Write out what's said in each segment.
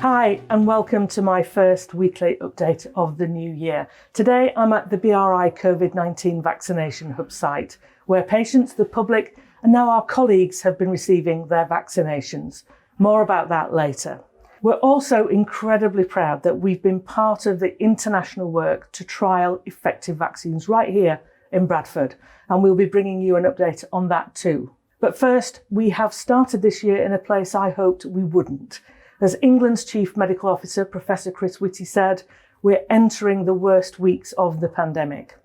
Hi and welcome to my first weekly update of the new year. Today I'm at the BRI COVID19 Vaccination Hub site, where patients, the public and now our colleagues have been receiving their vaccinations. More about that later. We're also incredibly proud that we've been part of the international work to trial effective vaccines right here in Bradford, and we'll be bringing you an update on that too. But first, we have started this year in a place I hoped we wouldn't. As England's Chief Medical Officer, Professor Chris Whitty said, we're entering the worst weeks of the pandemic.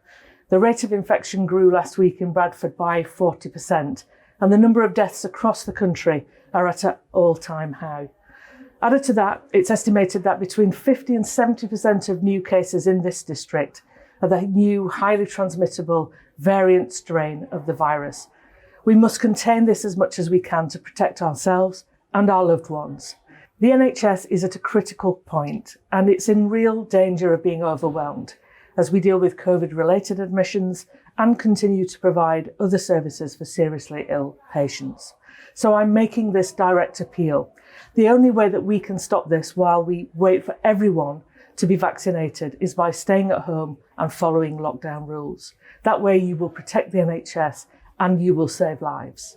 The rate of infection grew last week in Bradford by 40%, and the number of deaths across the country are at an all-time high. Added to that, it's estimated that between 50 and 70% of new cases in this district are the new highly transmittable variant strain of the virus. We must contain this as much as we can to protect ourselves and our loved ones. The NHS is at a critical point and it's in real danger of being overwhelmed as we deal with COVID-related admissions and continue to provide other services for seriously ill patients. So I'm making this direct appeal. The only way that we can stop this while we wait for everyone to be vaccinated is by staying at home and following lockdown rules. That way you will protect the NHS and you will save lives.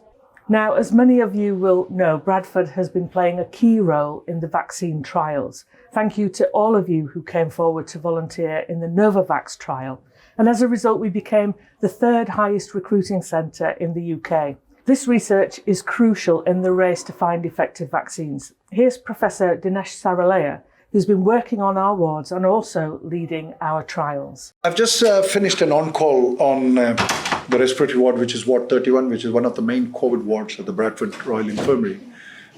Now, as many of you will know, Bradford has been playing a key role in the vaccine trials. Thank you to all of you who came forward to volunteer in the Novavax trial. And as a result, we became the third highest recruiting centre in the UK. This research is crucial in the race to find effective vaccines. Here's Professor Dinesh Saralaya, who's been working on our wards and also leading our trials. I've just finished an on-call on the respiratory ward, which is Ward 31, which is one of the main COVID wards at the Bradford Royal Infirmary.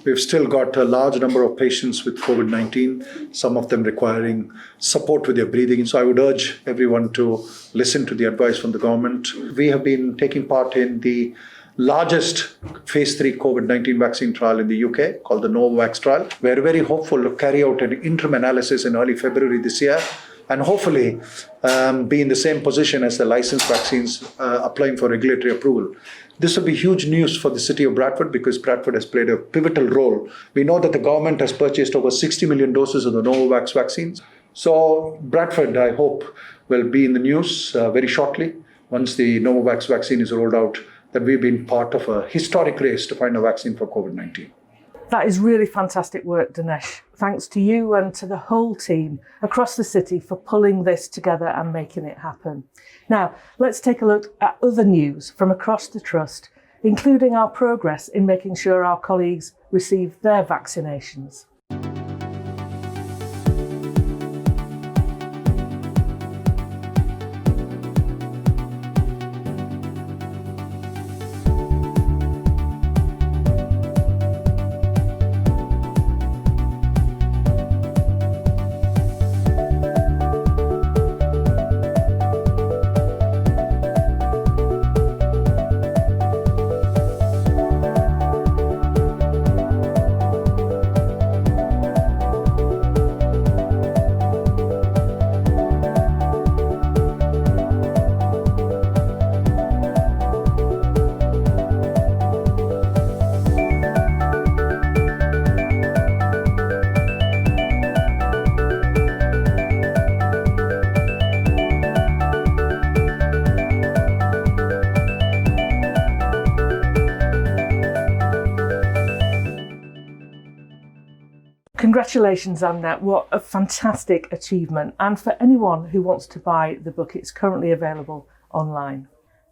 We've still got a large number of patients with COVID-19, some of them requiring support with their breathing. So I would urge everyone to listen to the advice from the government. We have been taking part in the largest phase 3 COVID-19 vaccine trial in the UK called the Novavax trial. We're very hopeful to carry out an interim analysis in early February this year and hopefully be in the same position as the licensed vaccines applying for regulatory approval. This will be huge news for the city of Bradford because Bradford has played a pivotal role. We know that the government has purchased over 60 million doses of the Novavax vaccines. So Bradford, I hope, will be in the news very shortly once the Novavax vaccine is rolled out, that we've been part of a historic race to find a vaccine for COVID-19. That is really fantastic work, Dinesh. Thanks to you and to the whole team across the city for pulling this together and making it happen. Now, let's take a look at other news from across the Trust, including our progress in making sure our colleagues receive their vaccinations. Congratulations, Annette. What a fantastic achievement. And for anyone who wants to buy the book, it's currently available online.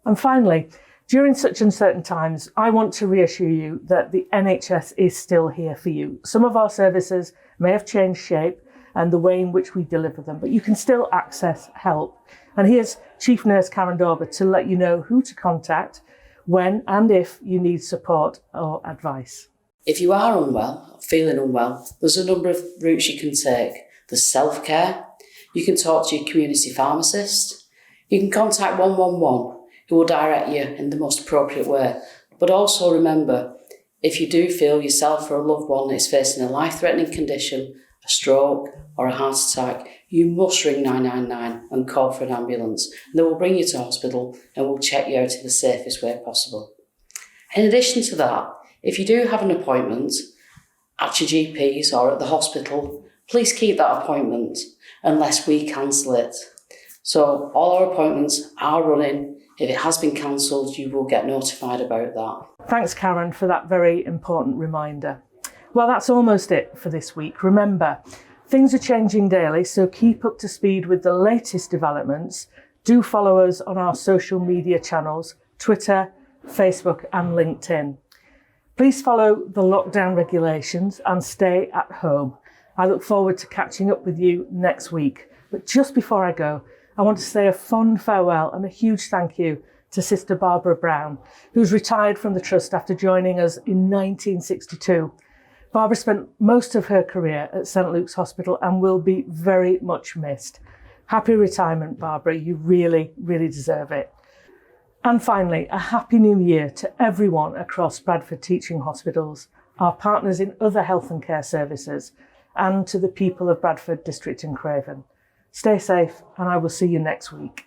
And finally, during such uncertain times, I want to reassure you that the NHS is still here for you. Some of our services may have changed shape and the way in which we deliver them, but you can still access help. And here's Chief Nurse Karen Dauber to let you know who to contact when and if you need support or advice. If you are unwell, feeling unwell, there's a number of routes you can take. There's self-care, you can talk to your community pharmacist, you can contact 111 who will direct you in the most appropriate way. But also remember, if you do feel yourself or a loved one is facing a life-threatening condition, a stroke or a heart attack, you must ring 999 and call for an ambulance. And they will bring you to hospital and will check you out in the safest way possible. In addition to that, if you do have an appointment at your GP's or at the hospital, please keep that appointment unless we cancel it. So all our appointments are running. If it has been cancelled, you will get notified about that. Thanks, Karen, for that very important reminder. Well, that's almost it for this week. Remember, things are changing daily, so keep up to speed with the latest developments. Do follow us on our social media channels, Twitter, Facebook and LinkedIn. Please follow the lockdown regulations and stay at home. I look forward to catching up with you next week. But just before I go, I want to say a fond farewell and a huge thank you to Sister Barbara Brown, who's retired from the Trust after joining us in 1962. Barbara spent most of her career at St Luke's Hospital and will be very much missed. Happy retirement, Barbara. You really, really deserve it. And finally, a happy new year to everyone across Bradford Teaching Hospitals, our partners in other health and care services, and to the people of Bradford District and Craven. Stay safe, and I will see you next week.